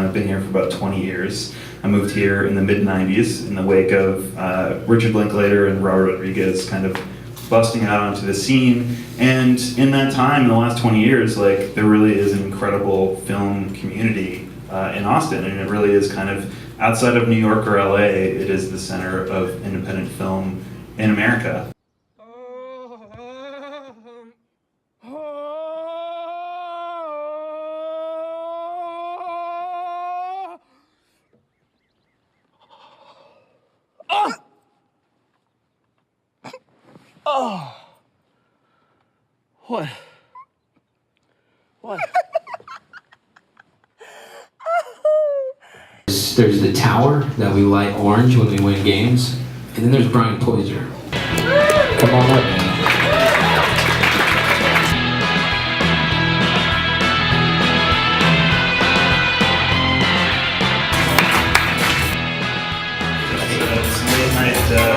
I've been here for about 20 years. I moved here in the mid-90s in the wake of Richard Linklater and Robert Rodriguez kind of busting out onto the scene. And in that time, in the last 20 years, like, there really is an incredible film community in Austin, and it really is kind of, outside of New York or LA, it is the center of independent film in America. Oh. What? What? There's the tower that we light orange when we win games, and then there's Bryan Poyser. Come on up, man.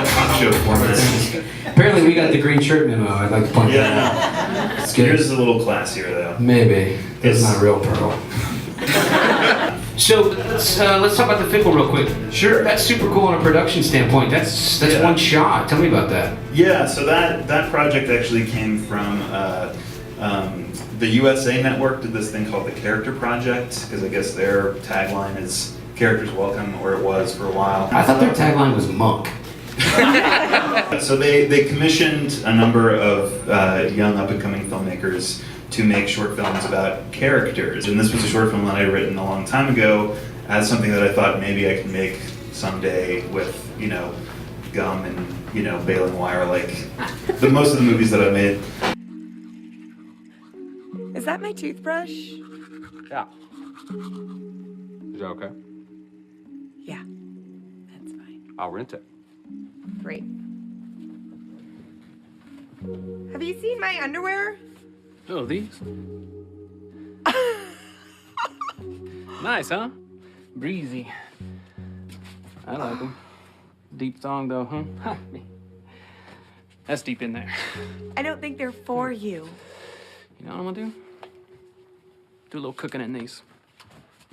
Talk show format. Apparently we got the green shirt memo, I'd like to point that out. It's good. Yours is a little classier though. Maybe. It's not real Pearl. So let's talk about the Pickle real quick. Sure. That's super cool on a production standpoint. That's one shot. Tell me about that. Yeah, so that project actually came from the USA Network did this thing called the Character Project, because I guess their tagline is "Characters Welcome," or it was for a while. I thought their tagline was "Monk." So they commissioned a number of young up-and-coming filmmakers to make short films about characters. And this was a short film that I had written a long time ago as something that I thought maybe I could make someday with, you know, gum and, you know, baling wire, like most of the movies that I've made. Is that my toothbrush? Yeah. Is that okay? Yeah, that's fine. I'll rent it. Great. Have you seen my underwear? Oh, these? Nice, huh? Breezy. I like them. Deep thong, though, huh? That's deep in there. I don't think they're for you. You know what I'm gonna do? Do a little cooking in these.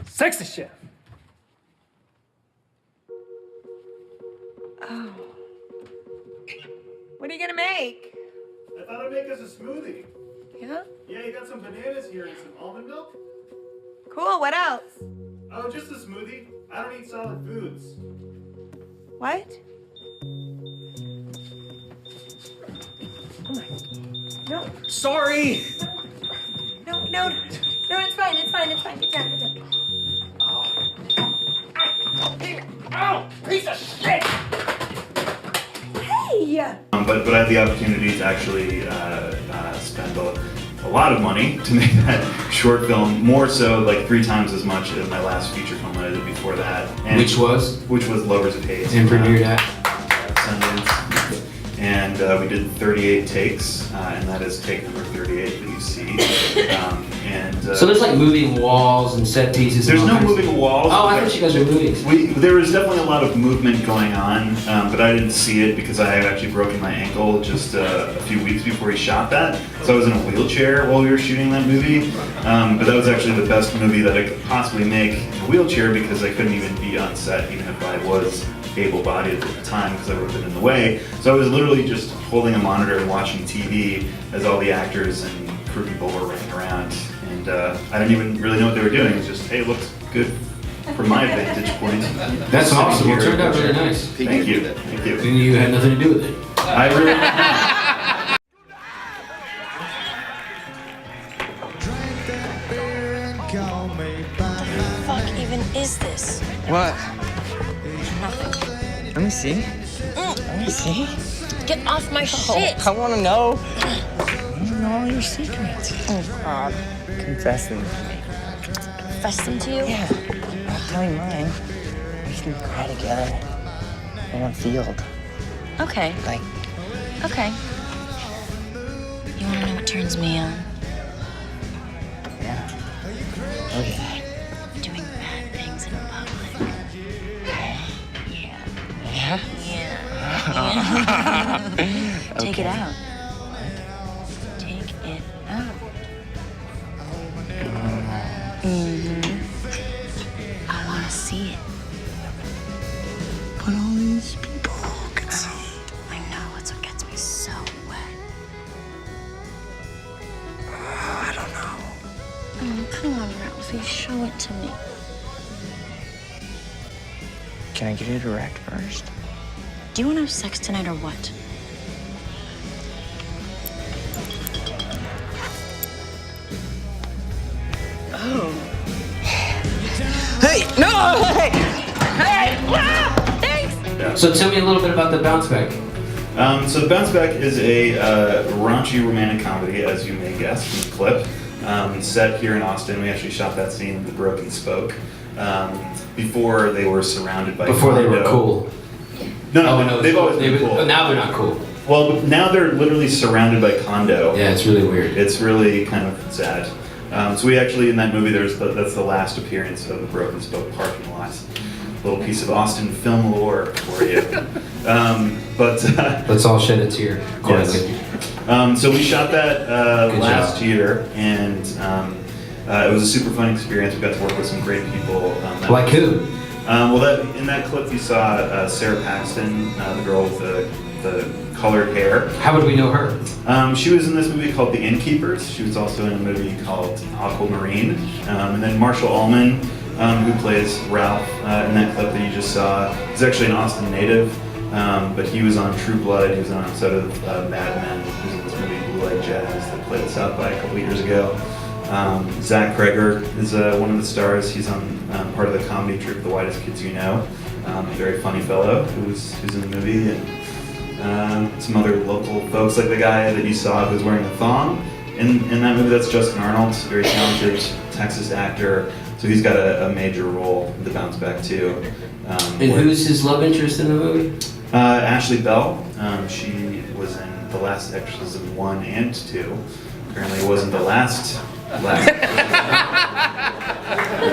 Sexy chef! Oh. What are you gonna make? I thought I'd make us a smoothie. Yeah? Yeah, you got some bananas here and some almond milk? Cool, what else? Oh, just a smoothie. I don't eat solid foods. What? Oh my. No. Sorry! No, it's fine. Get down. Oh, piece of shit! Hey! But I had the opportunity to actually spend a lot of money to make that short film, more so like 3 times as much as my last feature film that I did before that. And Which was? Lovers of Hate. And premiered at? Sundance. And we did 38 takes, and that is take number 38 that you see. So there's like moving walls and set pieces. There's and no all kinds moving walls. Oh, I thought you guys were moving. There was definitely a lot of movement going on, but I didn't see it because I had actually broken my ankle just a few weeks before he shot that. So I was in a wheelchair while we were shooting that movie. But that was actually the best movie that I could possibly make in a wheelchair because I couldn't even be on set, even if I was able-bodied at the time because I would have been in the way. So I was literally just holding a monitor and watching TV as all the actors and crew people were running around. And I didn't even really know what they were doing. It was just, hey, it looks good from my vantage point. That's awesome. It turned out really nice. Thank you. And you had nothing to do with it. I really... What the fuck even is this? What? Nothing. Let me see. Let me see. Get off my shit! I want to know. I want to know all your secrets. Oh, God. Confess them to me. Confess them to you? Yeah. I'll tell you mine. We can cry together in a field. Okay. Like, Okay. You wanna know what turns me on? yeah. Oh, yeah. Doing bad things in public. Yeah. Yeah? Yeah. Take Okay. it out. Take it out. Mm-hmm. see it. But all these people can see. I know, that's what gets me so wet. I don't know. Oh, come on, Ralphie, show it to me. Can I get it direct first? Do you want to have sex tonight or what? Oh. Hey, no! Hey! Hey! Ah! Thanks! So tell me a little bit about the bounce back. So Bounce Back is a raunchy romantic comedy, as you may guess from the clip. Set here in Austin. We actually shot that scene at the Broken Spoke before they were surrounded by Before they were condo. cool. No, they've always been cool. Now they're not cool. Well, but now they're literally surrounded by condo. Yeah, it's really weird. It's really kind of sad. So we actually, in that movie, that's the last appearance of the Broken Spoke parking lot. Little piece of Austin film lore for you. Let's all shed a tear. Yes. So we shot that last year, and it was a super fun experience. We got to work with some great people. Like who? In that clip you saw Sarah Paxton, the girl with the colored hair. How would we know her? She was in this movie called The Innkeepers. She was also in a movie called Aquamarine. And then Marshall Allman, who plays Ralph in that clip that you just saw, is actually an Austin native, but he was on True Blood. He was on an episode of Mad Men. He was in this movie Blue Light Jazz that played at South by a couple years ago. Zach Kreger is one of the stars. He's on part of the comedy troupe The Whitest Kids You Know. A very funny fellow who's in the movie. And some other local folks, like the guy that you saw who's wearing a thong in that movie. That's Justin Arnold, very talented Texas actor. So he's got a major role in the Bounce Back too. And who's his love interest in the movie? Ashley Bell. She was in The Last Exorcism 1 and 2. Apparently it wasn't the last. There's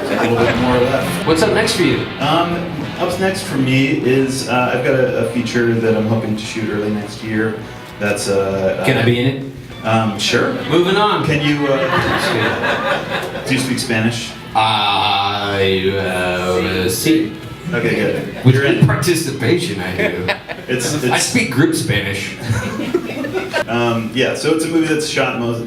a little bit more left. What's up next for you? Up next for me is I've got a feature that I'm hoping to shoot early next year. That's Can I be in it? Sure. Moving on. Can you? Do you speak Spanish? See. Okay, good. With You're good in. participation, I do. I speak group Spanish. Yeah, so it's a movie that's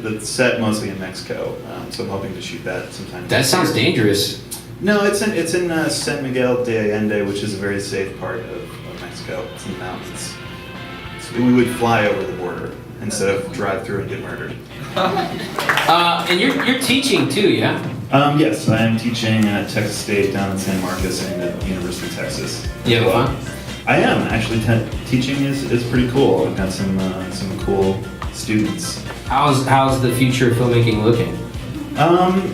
that's set mostly in Mexico. So I'm hoping to shoot that sometime. That sounds dangerous. No, it's in San Miguel de Allende, which is a very safe part of Mexico. It's in the mountains. So we would fly over the border instead of drive through and get murdered. And you're teaching too, yeah? Yes, I am teaching at Texas State down in San Marcos and at the University of Texas. You have fun? I am actually. Teaching is pretty cool. I've got some cool students. How's the future of filmmaking looking?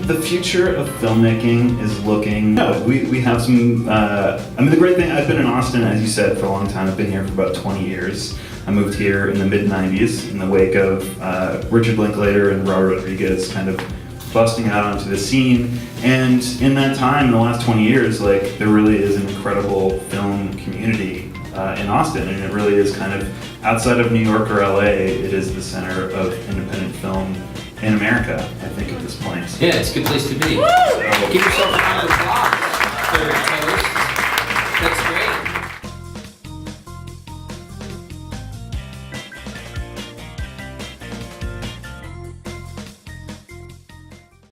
The future of filmmaking is looking. No, we have some. The great thing. I've been in Austin, as you said, for a long time. I've been here for about 20 years. I moved here in the mid '90s in the wake of Richard Linklater and Robert Rodriguez kind of busting out onto the scene. And in that time, in the last 20 years, like there really is an incredible film community in Austin, and it really is kind of outside of New York or LA. It is the center of independent film in America, I think, at this point. Yeah, it's a good place to be. So, Give yourself a round of applause.